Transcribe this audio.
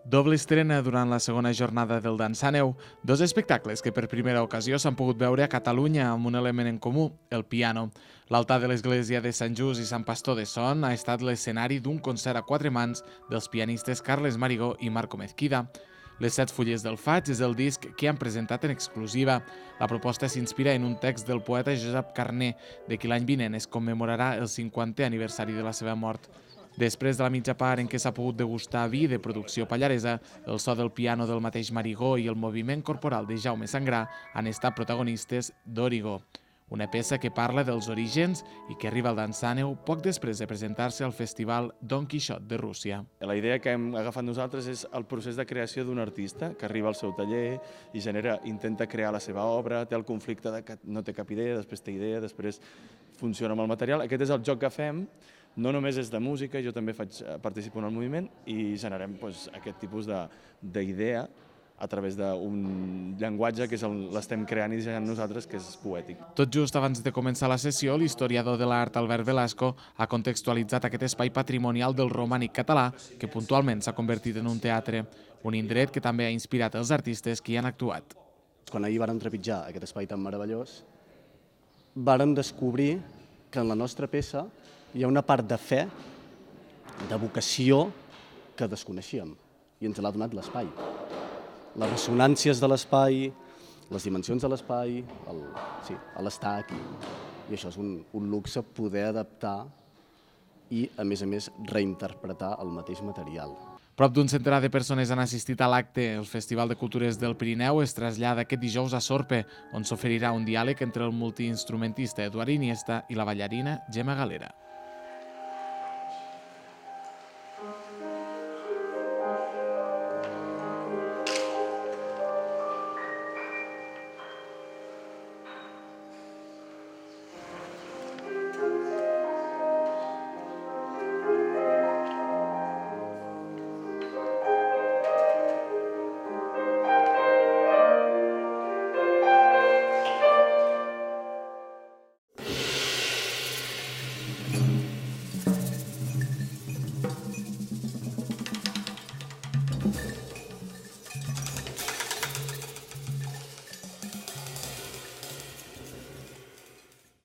Doble estrena durant la segona jornada del Dansaneu, dos espectacles que per primera ocasió s'han pogut veure a Catalunya amb un element en comú, el piano. L'altar de l'església de Sant Just i Sant Pastor de Son ha estat l'escenari d'un concert a quatre mans dels pianistes Carles Marigó i Marco Mezquida. Les 7 fulles del faig és el disc que han presentat en exclusiva. La proposta s'inspira en un text del poeta Josep Carner, de qui l'any vinent es commemorarà el 50è aniversari de la seva mort. Després de la mitja part en què s'ha pogut degustar vi de producció pallaresa, el so del piano del mateix Marigó i el moviment corporal de Jaume Sangrà han estat protagonistes d'Origo, una peça que parla dels orígens i que arriba al Dansaneu poc després de presentar-se al festival Don Quixot de Rússia. La idea que hem agafat nosaltres és el procés de creació d'un artista que arriba al seu taller i intenta crear la seva obra, té el conflicte de que no té cap idea, després té idea, després funciona amb el material. Aquest és el joc que fem, no només és de música, jo també participo en el moviment i generem aquest tipus d'idea a través d'un llenguatge que l'estem creant i dissenyant nosaltres, que és poètic. Tot just abans de començar la sessió, l'historiador de l'art Albert Velasco ha contextualitzat aquest espai patrimonial del romànic català que puntualment s'ha convertit en un teatre, un indret que també ha inspirat els artistes que hi han actuat. Quan ahir vàrem trepitjar aquest espai tan meravellós, vàrem descobrir que en la nostra peça hi ha una part de fe, de vocació, que desconeixíem i ens l'ha donat l'espai. Les ressonàncies de l'espai, les dimensions de l'espai, l'estar aquí. I això és un luxe poder adaptar i, a més, reinterpretar el mateix material. Prop d'un centenar de persones han assistit a l'acte. El Festival de Cultures del Pirineu es trasllada aquest dijous a Sorpe, on s'oferirà un diàleg entre el multiinstrumentista Eduard Iniesta i la ballarina Gemma Galera.